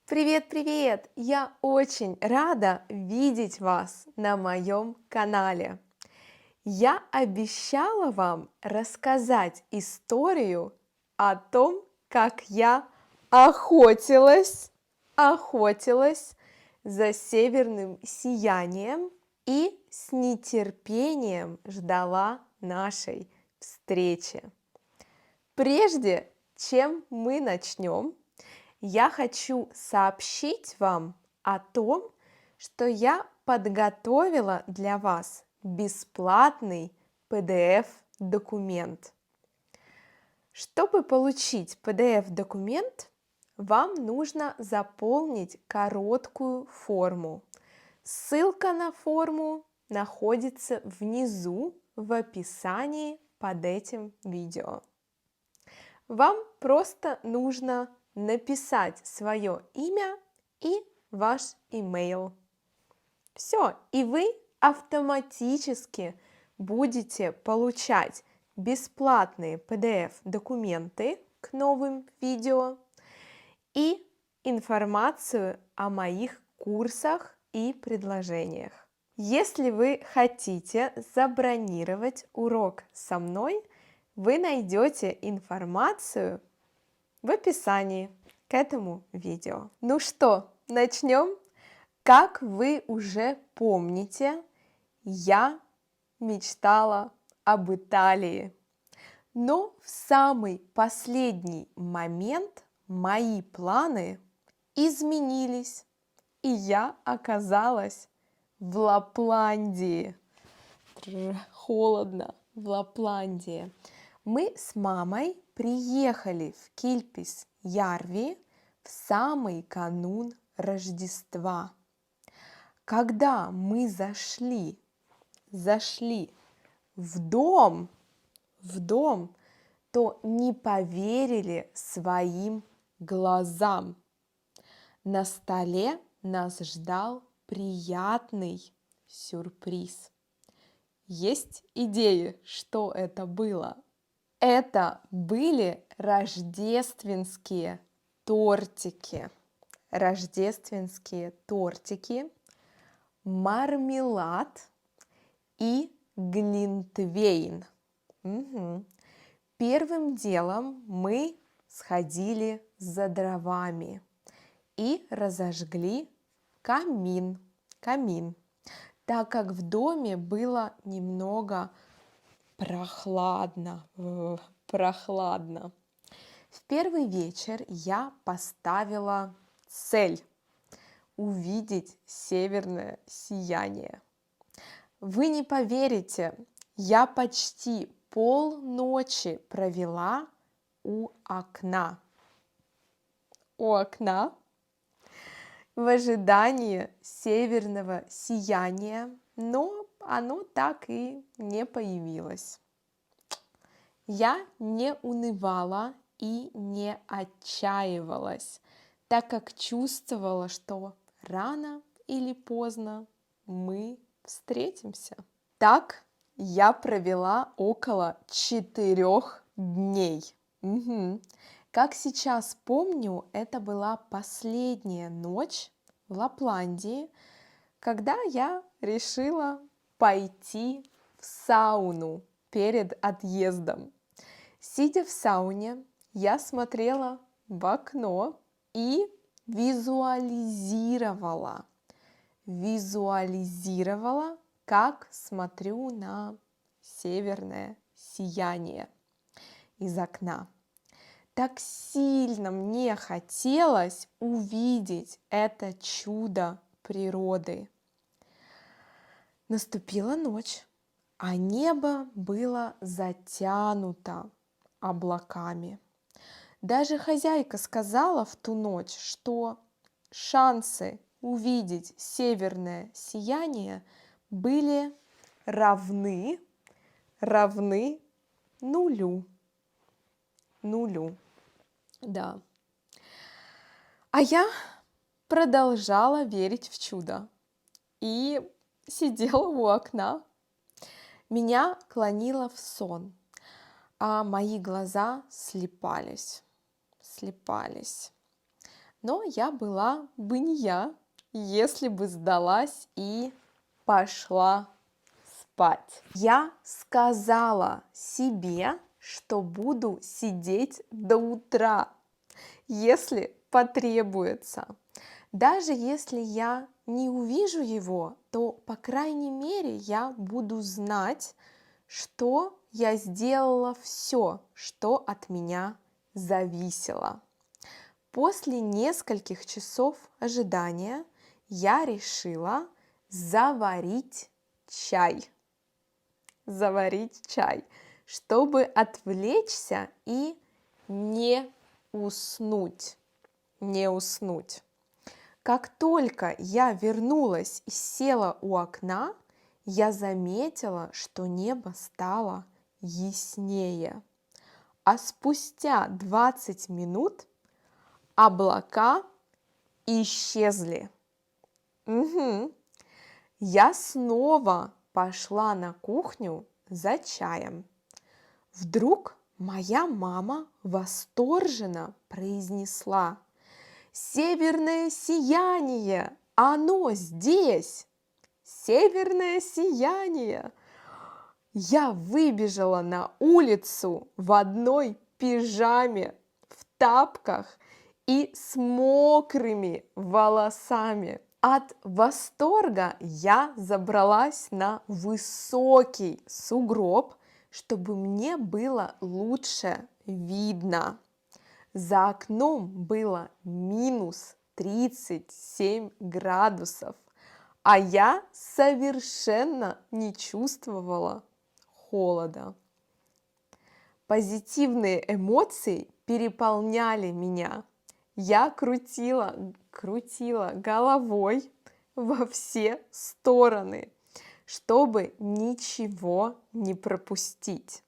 Привет-привет! Я очень рада видеть вас на моем канале. Я обещала вам рассказать историю о том, как я охотилась за северным сиянием и с нетерпением ждала нашей встречи. Прежде чем мы начнем, я хочу сообщить вам о том, что я подготовила для вас бесплатный PDF-документ. Чтобы получить PDF-документ, вам нужно заполнить короткую форму. Ссылка на форму находится внизу в описании под этим видео. Вам просто нужно написать свое имя и ваш имейл. Все, и вы автоматически будете получать бесплатные PDF-документы к новым видео и информацию о моих курсах и предложениях. Если вы хотите забронировать урок со мной, вы найдете информацию в описании к этому видео. Ну что, начнем? Как вы уже помните, я мечтала об Италии. Но в самый последний момент мои планы изменились, и я оказалась в Лапландии. Холодно в Лапландии. Мы с мамой приехали в Кильпис-Ярви в самый канун Рождества. Когда мы зашли в дом, то не поверили своим глазам. На столе нас ждал приятный сюрприз. Есть идеи, что это было? Это были рождественские тортики. Мармелад и глинтвейн. Первым делом мы сходили за дровами и разожгли камин, так как в доме было немного прохладно. В первый вечер я поставила цель увидеть северное сияние. Вы не поверите, я почти полночи провела у окна в ожидании северного сияния, но оно так и не появилось. Я не унывала и не отчаивалась, так как чувствовала, что рано или поздно мы встретимся. Так я провела около 4 дней. Как сейчас помню, это была последняя ночь в Лапландии, когда я решила пойти в сауну перед отъездом. Сидя в сауне, я смотрела в окно и визуализировала, как смотрю на северное сияние из окна. Так сильно мне хотелось увидеть это чудо природы. Наступила ночь, а небо было затянуто облаками. Даже хозяйка сказала в ту ночь, что шансы увидеть северное сияние были равны нулю. Да. А я продолжала верить в чудо и сидела у окна. Меня клонило в сон, а мои глаза слепались. но я была бы не я, если бы сдалась и пошла спать. Я сказала себе, что буду сидеть до утра, если потребуется. Даже если я не увижу его, то, по крайней мере, я буду знать, что я сделала все, что от меня зависело. После нескольких часов ожидания я решила заварить чай. Заварить чай, чтобы отвлечься и не уснуть. Не уснуть. Как только я вернулась и села у окна, я заметила, что небо стало яснее. А спустя 20 минут облака исчезли. Мгм. Я снова пошла на кухню за чаем. Вдруг моя мама восторженно произнесла: «Северное сияние! Оно здесь! Северное сияние!» Я выбежала на улицу в одной пижаме, в тапках и с мокрыми волосами. От восторга я забралась на высокий сугроб, чтобы мне было лучше видно. За окном было минус 37 градусов, а я совершенно не чувствовала холода. Позитивные эмоции переполняли меня. Я крутила головой во все стороны, чтобы ничего не пропустить.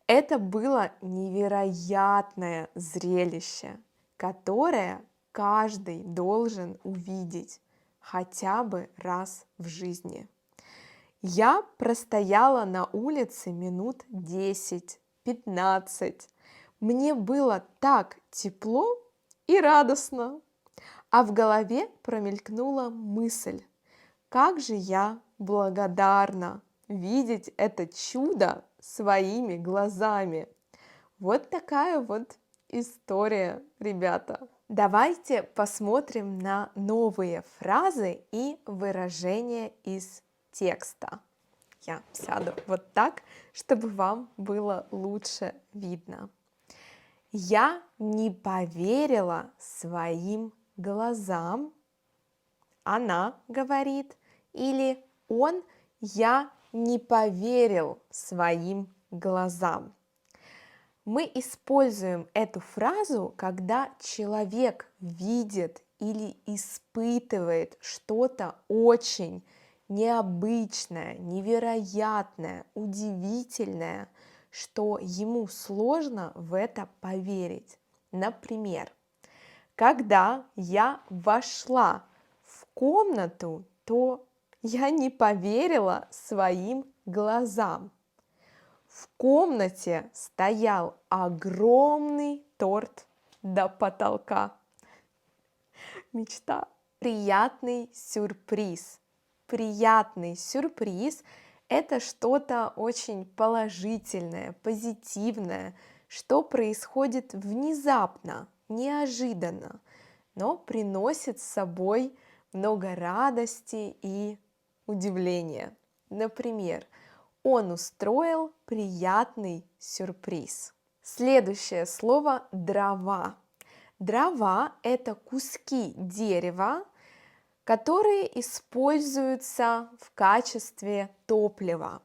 Это было невероятное зрелище, которое каждый должен увидеть хотя бы раз в жизни. Я простояла на улице минут 10-15. Мне было так тепло и радостно, а в голове промелькнула мысль: как же я благодарна видеть это чудо своими глазами. Вот такая вот история, ребята. Давайте посмотрим на новые фразы и выражения из текста. Я сяду вот так, чтобы вам было лучше видно. Я не поверила своим глазам. Она говорит, или он: я не поверил своим глазам. Мы используем эту фразу, когда человек видит или испытывает что-то очень необычное, невероятное, удивительное, что ему сложно в это поверить. Например, когда я вошла в комнату, то я не поверила своим глазам. В комнате стоял огромный торт до потолка. Мечта. Приятный сюрприз. Приятный сюрприз – это что-то очень положительное, позитивное, что происходит внезапно, неожиданно, но приносит с собой много радости и удивления. Например, он устроил приятный сюрприз. Следующее слово – дрова. Дрова – это куски дерева, которые используются в качестве топлива.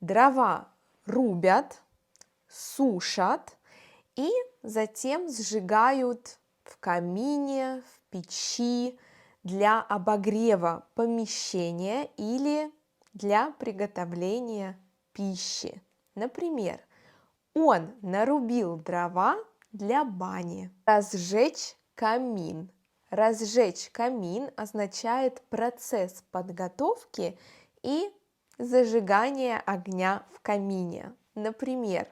Дрова рубят, сушат и затем сжигают в камине, в печи для обогрева помещения или для приготовления пищи. Например, он нарубил дрова для бани. Разжечь камин. Разжечь камин означает процесс подготовки и зажигания огня в камине. Например,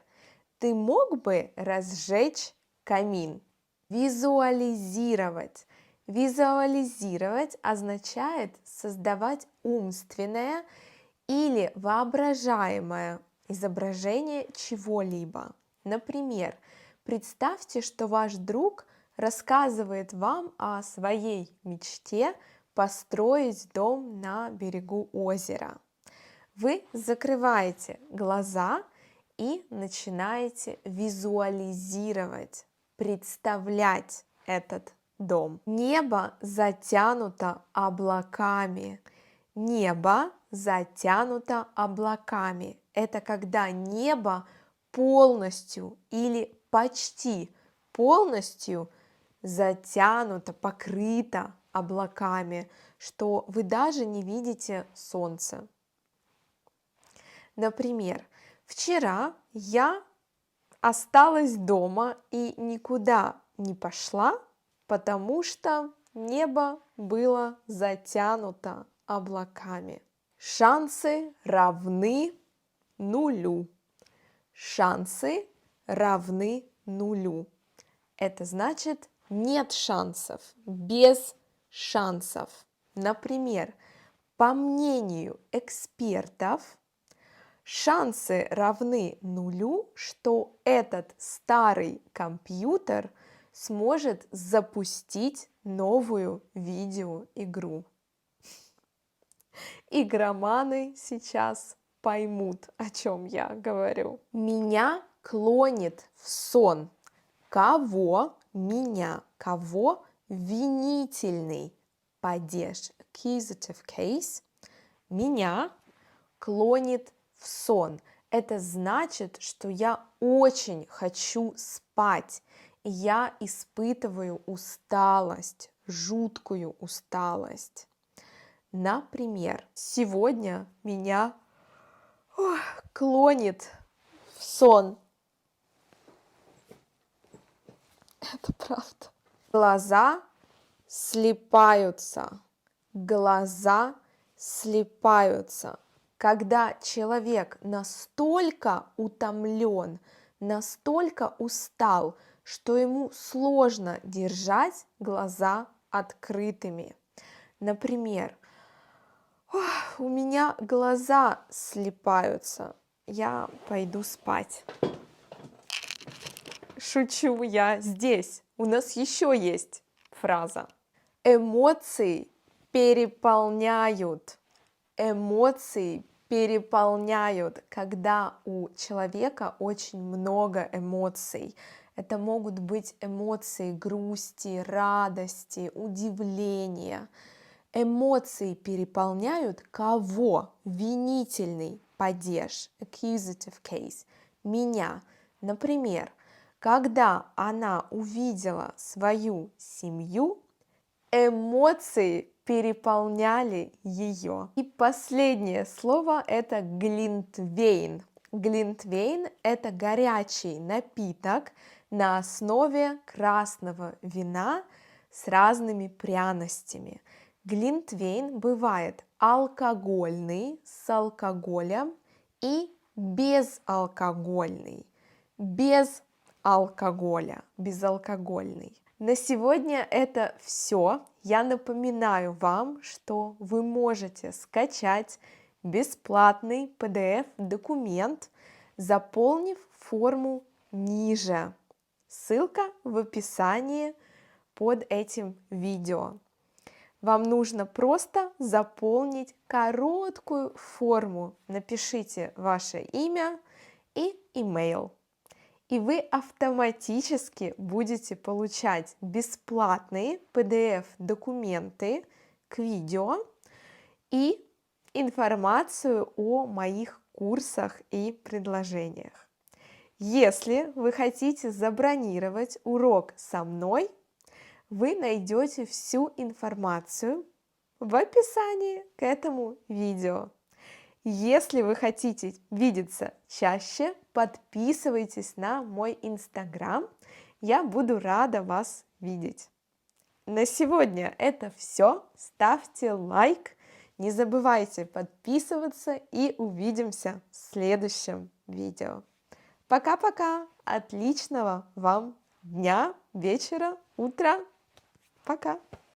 ты мог бы разжечь камин? Визуализировать. Визуализировать означает создавать умственное или воображаемое изображение чего-либо. Например, представьте, что ваш друг рассказывает вам о своей мечте построить дом на берегу озера. Вы закрываете глаза и начинаете визуализировать, представлять этот дом. Небо затянуто облаками. Небо затянуто облаками. Это когда небо полностью или почти полностью затянуто, покрыто облаками, что вы даже не видите солнце. Например, вчера я осталась дома и никуда не пошла, потому что небо было затянуто облаками. Шансы равны нулю. Шансы равны нулю. Это значит нет шансов, без шансов. Например, по мнению экспертов, шансы равны нулю, что этот старый компьютер сможет запустить новую видеоигру. Игроманы сейчас поймут, о чем я говорю. Меня клонит в сон. Кого? Меня. Кого? Винительный падеж. Accusative case. Меня клонит в сон. Это значит, что я очень хочу спать. Я испытываю усталость, жуткую усталость. Например, сегодня меня клонит в сон. Это правда. Глаза слипаются. Глаза слипаются. Когда человек настолько утомлен, настолько устал, что ему сложно держать глаза открытыми. Например, у меня глаза слипаются, я пойду спать. Шучу, я здесь. У нас еще есть фраза. Эмоции переполняют. Эмоции переполняют, когда у человека очень много эмоций. Это могут быть эмоции грусти, радости, удивления. Эмоции переполняют кого? Винительный падеж, accusative case, меня. Например, когда она увидела свою семью, эмоции переполняли ее. И последнее слово это глинтвейн. Глинтвейн это горячий напиток на основе красного вина с разными пряностями. Глинтвейн бывает алкогольный с алкоголем и безалкогольный, без алкоголя, безалкогольный. На сегодня это все. Я напоминаю вам, что вы можете скачать бесплатный PDF-документ, заполнив форму ниже. Ссылка в описании под этим видео. Вам нужно просто заполнить короткую форму. Напишите ваше имя и имейл. И вы автоматически будете получать бесплатные PDF-документы к видео и информацию о моих курсах и предложениях. Если вы хотите забронировать урок со мной, вы найдете всю информацию в описании к этому видео. Если вы хотите видеться чаще, подписывайтесь на мой Инстаграм. Я буду рада вас видеть. На сегодня это все. Ставьте лайк. Не забывайте подписываться и увидимся в следующем видео. Пока-пока! Отличного вам дня, вечера, утра. Пока!